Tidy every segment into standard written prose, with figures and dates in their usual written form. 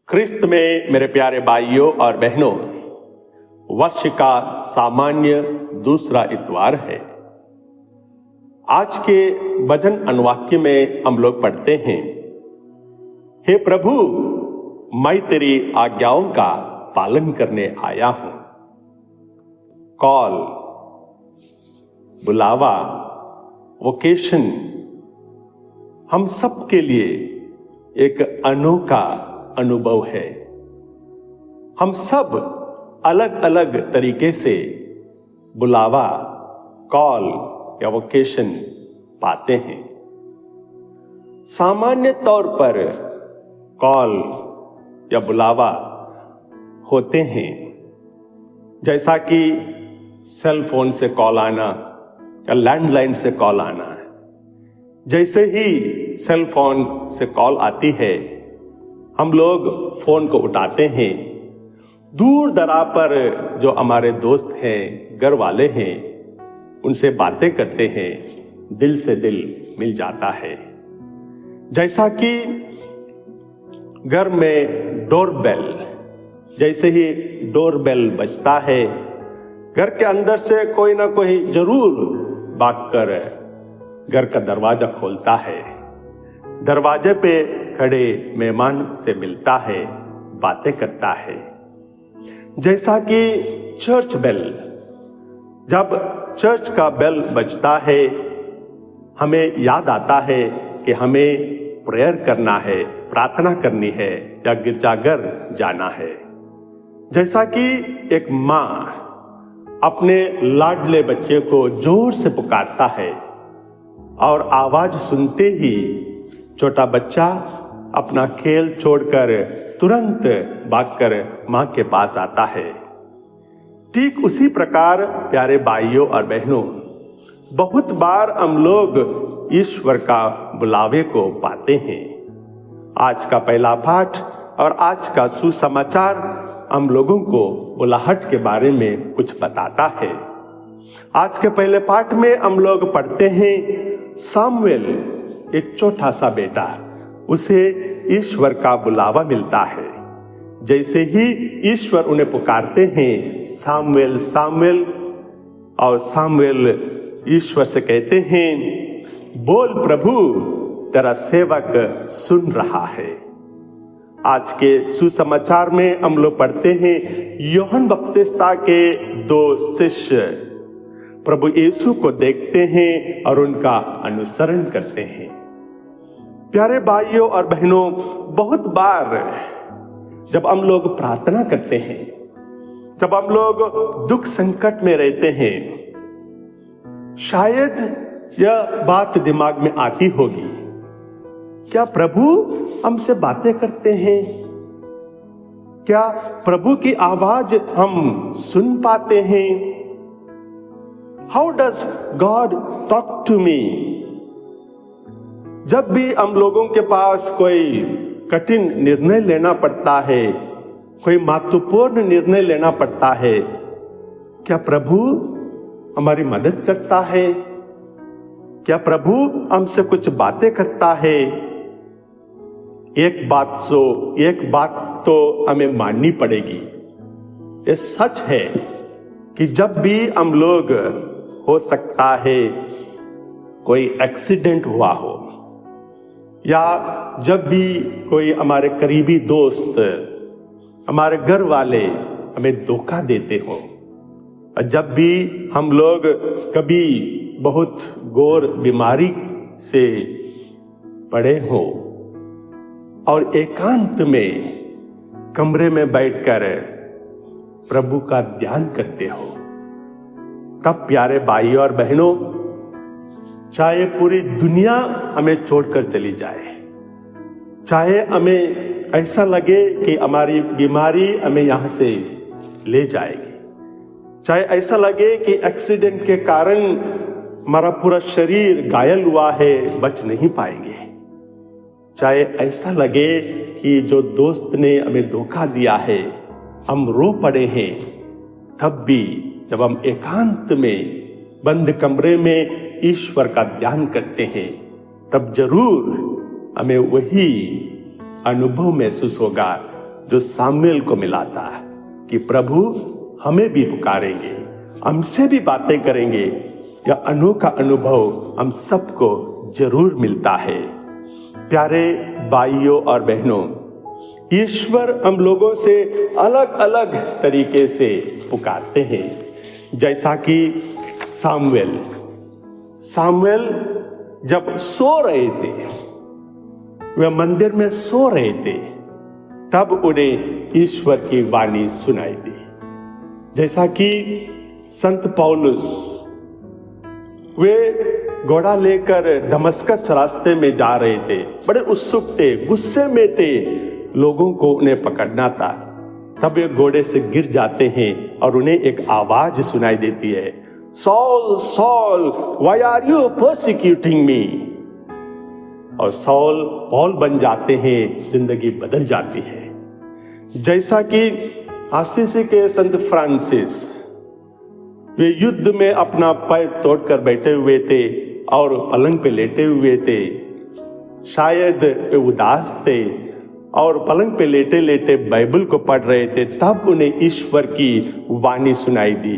ख्रिस्त में मेरे प्यारे भाइयों और बहनों, वर्ष का सामान्य दूसरा इतवार है। आज के भजन अनुवाक्य में हम लोग पढ़ते हैं, हे प्रभु, मैं तेरी आज्ञाओं का पालन करने आया हूं। कॉल, बुलावा, वोकेशन हम सब के लिए एक अनोखा अनुभव है। हम सब अलग अलग तरीके से बुलावा, कॉल या वोकेशन पाते हैं। सामान्य तौर पर कॉल या बुलावा होते हैं, जैसा कि सेल फोन से कॉल आना या लैंडलाइन से कॉल आना। जैसे ही सेल फोन से कॉल आती है, हम लोग फोन को उठाते हैं। दूर दराज पर जो हमारे दोस्त हैं, घर वाले हैं, उनसे बातें करते हैं, दिल से दिल मिल जाता है। जैसा कि घर में डोरबेल, जैसे ही डोरबेल बजता है, घर के अंदर से कोई ना कोई जरूर भागकर घर का दरवाजा खोलता है, दरवाजे पे खड़े मेहमान से मिलता है, बातें करता है। जैसा कि चर्च बेल, जब चर्च का बेल बजता है, हमें याद आता है कि हमें प्रेयर करना है, प्रार्थना करनी है या गिरजाघर जाना है। जैसा कि एक माँ अपने लाडले बच्चे को जोर से पुकारता है और आवाज सुनते ही छोटा बच्चा अपना खेल छोड़कर तुरंत भागकर मां के पास आता है। ठीक उसी प्रकार प्यारे भाइयों और बहनों, बहुत बार हम लोग ईश्वर का बुलावे को पाते हैं। आज का पहला पाठ और आज का सुसमाचार हम लोगों को बुलाहट के बारे में कुछ बताता है। आज के पहले पाठ में हम लोग पढ़ते हैं, सामुएल, एक छोटा सा बेटा, उसे ईश्वर का बुलावा मिलता है। जैसे ही ईश्वर उन्हें पुकारते हैं, सामुएल सामुएल, और सामुएल ईश्वर से कहते हैं, बोल प्रभु, तेरा सेवक सुन रहा है। आज के सुसमाचार में हम लोग पढ़ते हैं, यूहन्ना बपतिस्ता के दो शिष्य प्रभु यीशु को देखते हैं और उनका अनुसरण करते हैं। प्यारे भाइयों और बहनों, बहुत बार जब हम लोग प्रार्थना करते हैं, जब हम लोग दुख संकट में रहते हैं, शायद यह बात दिमाग में आती होगी, क्या प्रभु हमसे बातें करते हैं? क्या प्रभु की आवाज हम सुन पाते हैं? How does God talk to me? जब भी हम लोगों के पास कोई कठिन निर्णय लेना पड़ता है, कोई महत्वपूर्ण निर्णय लेना पड़ता है, क्या प्रभु हमारी मदद करता है? क्या प्रभु हमसे कुछ बातें करता है? एक बात तो हमें माननी पड़ेगी। ये सच है कि जब भी हम लोग, हो सकता है कोई एक्सीडेंट हुआ हो, या जब भी कोई हमारे करीबी दोस्त, हमारे घर वाले हमें धोखा देते हो, जब भी हम लोग कभी बहुत घोर बीमारी से पड़े हो और एकांत में कमरे में बैठकर प्रभु का ध्यान करते हो, तब प्यारे भाई और बहनों, चाहे पूरी दुनिया हमें छोड़कर चली जाए, चाहे हमें ऐसा लगे कि हमारी बीमारी हमें यहां से ले जाएगी, चाहे ऐसा लगे कि एक्सीडेंट के कारण हमारा पूरा शरीर घायल हुआ है, बच नहीं पाएंगे, चाहे ऐसा लगे कि जो दोस्त ने हमें धोखा दिया है, हम रो पड़े हैं, तब भी जब हम एकांत में बंद कमरे में ईश्वर का ध्यान करते हैं, तब जरूर हमें वही अनुभव महसूस होगा जो सामुएल को मिला था कि प्रभु हमें भी पुकारेंगे, हमसे भी बातें करेंगे। यह अनोखा अनुभव हम सबको जरूर मिलता है। प्यारे भाइयों और बहनों, ईश्वर हम लोगों से अलग अलग तरीके से पुकारते हैं। जैसा कि सामुएल जब सो रहे थे, वे मंदिर में सो रहे थे, तब उन्हें ईश्वर की वाणी सुनाई दी। जैसा कि संत पौलुस, वे घोड़ा लेकर दमस्कस रास्ते में जा रहे थे, बड़े उत्सुक थे, गुस्से में थे, लोगों को उन्हें पकड़ना था। तब वे घोड़े से गिर जाते हैं और उन्हें एक आवाज सुनाई देती है, Saul Saul why are you persecuting me. और सॉल पौल बन जाते हैं, जिंदगी बदल जाती है। जैसा कि आसीसी के संत फ्रांसिस, वे युद्ध में अपना पैर तोड़कर बैठे हुए थे और पलंग पे लेटे हुए थे। शायद वे उदास थे और पलंग पे लेटे लेटे बाइबल को पढ़ रहे थे। तब उन्हें ईश्वर की वाणी सुनाई दी,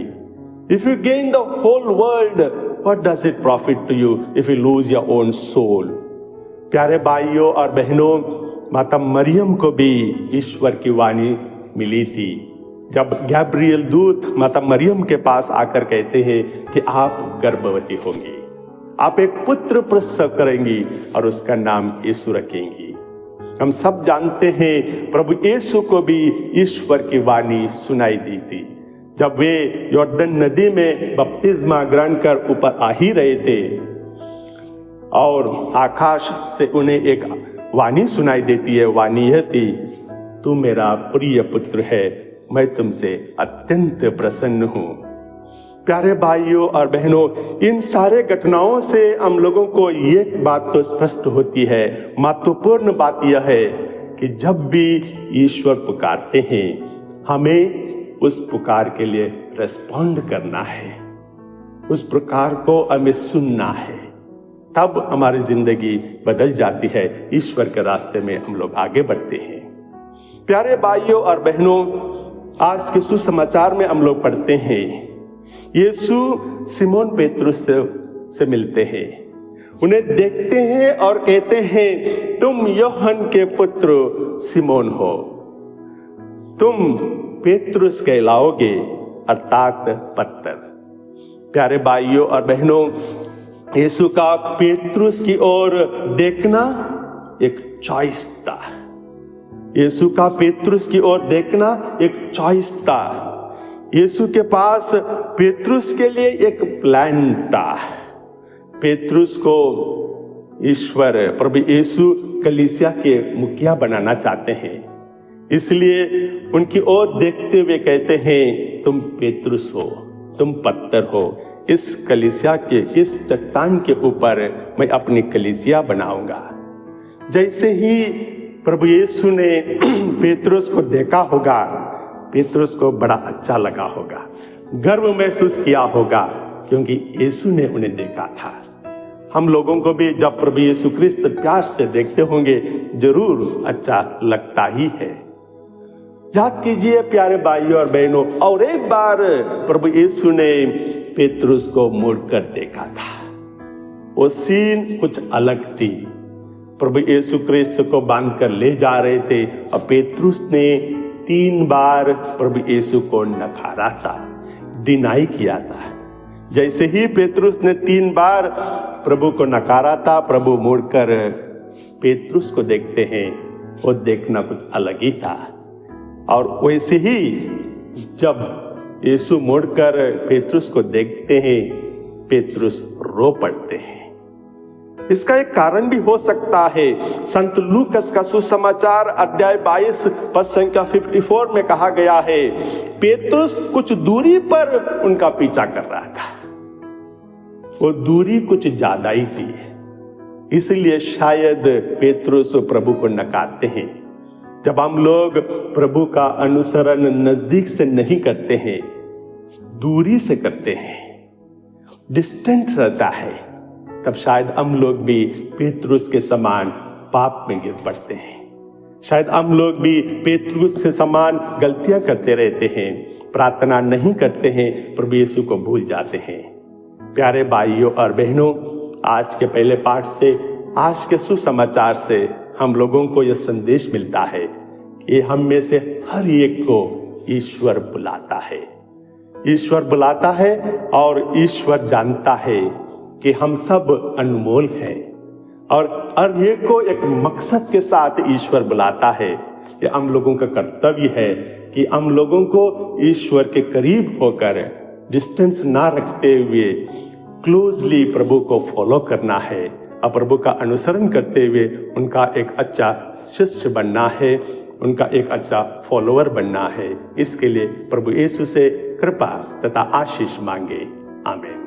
if you gain the whole world what does it profit to you if you lose your own soul. प्यारे भाइयों और बहनों, माता मरियम को भी ईश्वर की वाणी मिली थी। जब गैब्रियल दूत माता मरियम के पास आकर कहते हैं कि आप गर्भवती होंगी, आप एक पुत्र प्रसव करेंगी और उसका नाम यीशु रखेंगी। हम सब जानते हैं प्रभु यीशु को भी ईश्वर की वाणी सुनाई दी थी। जब वे यॉर्दन नदी में बपतिस्मा ग्रहण कर ऊपर आ ही रहे थे और आकाश से उन्हें एक वाणी सुनाई देती है। वाणी यह थी, तू मेरा प्रिय पुत्र है, मैं तुमसे अत्यंत प्रसन्न हूं। प्यारे भाइयों और बहनों, इन सारे घटनाओं से हम लोगों को एक बात तो स्पष्ट होती है, महत्वपूर्ण बात यह है कि जब भी ईश्वर पुकारते हैं, हमें उस पुकार के लिए रेस्पॉन्ड करना है, उस पुकार को हमें सुनना है। तब हमारी जिंदगी बदल जाती है, ईश्वर के रास्ते में हम लोग आगे बढ़ते हैं। प्यारे भाइयों और बहनों, आज के सुसमाचार में हम लोग पढ़ते हैं, यीशु सिमोन पेतरुस से मिलते हैं, उन्हें देखते हैं और कहते हैं, तुम योहन के पुत्र सिमोन हो, तुम पेतरुस कहलाओगे, अर्थात पत्थर। प्यारे भाइयों और बहनों, यीशु का पेतरुस की ओर देखना एक चॉइस था। यीशु का पेतरुस की ओर देखना एक चॉइस था। यीशु के पास पेतरुस के लिए एक प्लान था। पेतरुस को ईश्वर प्रभु यीशु कलीसिया के मुखिया बनाना चाहते हैं, इसलिए उनकी ओर देखते हुए कहते हैं, तुम पेतरुस हो, तुम पत्थर हो, इस कलीसिया के, इस चट्टान के ऊपर मैं अपनी कलीसिया बनाऊंगा। जैसे ही प्रभु यीशु ने पेतरुस को देखा होगा, पेतरुस को बड़ा अच्छा लगा होगा, गर्व महसूस किया होगा, क्योंकि यीशु ने उन्हें देखा था। हम लोगों को भी जब प्रभु यीशु क्रिस्त प्यार से देखते होंगे, जरूर अच्छा लगता ही है। याद कीजिए प्यारे भाइयों और बहनों, और एक बार प्रभु यीशु ने पेतरुस को मुड़कर देखा था। वो सीन कुछ अलग थी। प्रभु यीशु क्रिस्त को बांधकर ले जा रहे थे और पेतरुस ने 3 बार प्रभु यीशु को नकारा था, डिनाई किया था। जैसे ही पेतरुस ने 3 बार प्रभु को नकारा था, प्रभु मुड़कर पेतरुस को देखते हैं। वो देखना कुछ अलग ही था। और वैसे ही जब यीशु मुड़कर पेतरुस को देखते हैं, पेतरुस रो पड़ते हैं। इसका एक कारण भी हो सकता है। संत लूकस का सुसमाचार अध्याय 22 पद संख्या 54 में कहा गया है, पेतरुस कुछ दूरी पर उनका पीछा कर रहा था। वो दूरी कुछ ज्यादा ही थी, इसलिए शायद पेतरुस प्रभु को नकारते हैं। जब हम लोग प्रभु का अनुसरण नजदीक से नहीं करते हैं, दूरी से करते हैं, डिस्टेंट रहता है, तब शायद हम लोग भी पेतरुस के समान पाप में गिर पड़ते हैं। शायद हम लोग भी पेतरुस से समान गलतियां करते रहते हैं, प्रार्थना नहीं करते हैं, प्रभु यीशु को भूल जाते हैं। प्यारे भाइयों और बहनों, आज के पहले पाठ से, आज के सुसमाचार से हम लोगों को यह संदेश मिलता है कि हम में से हर एक को ईश्वर बुलाता है। ईश्वर बुलाता है और ईश्वर जानता है कि हम सब अनमोल हैं और हर एक को एक मकसद के साथ ईश्वर बुलाता है। ये हम लोगों का कर्तव्य है कि हम लोगों को ईश्वर के करीब होकर डिस्टेंस ना रखते हुए क्लोजली प्रभु को फॉलो करना है और प्रभु का अनुसरण करते हुए उनका एक अच्छा शिष्य बनना है, उनका एक अच्छा फॉलोअर बनना है। इसके लिए प्रभु यीशु से कृपा तथा आशीष मांगे। आमीन।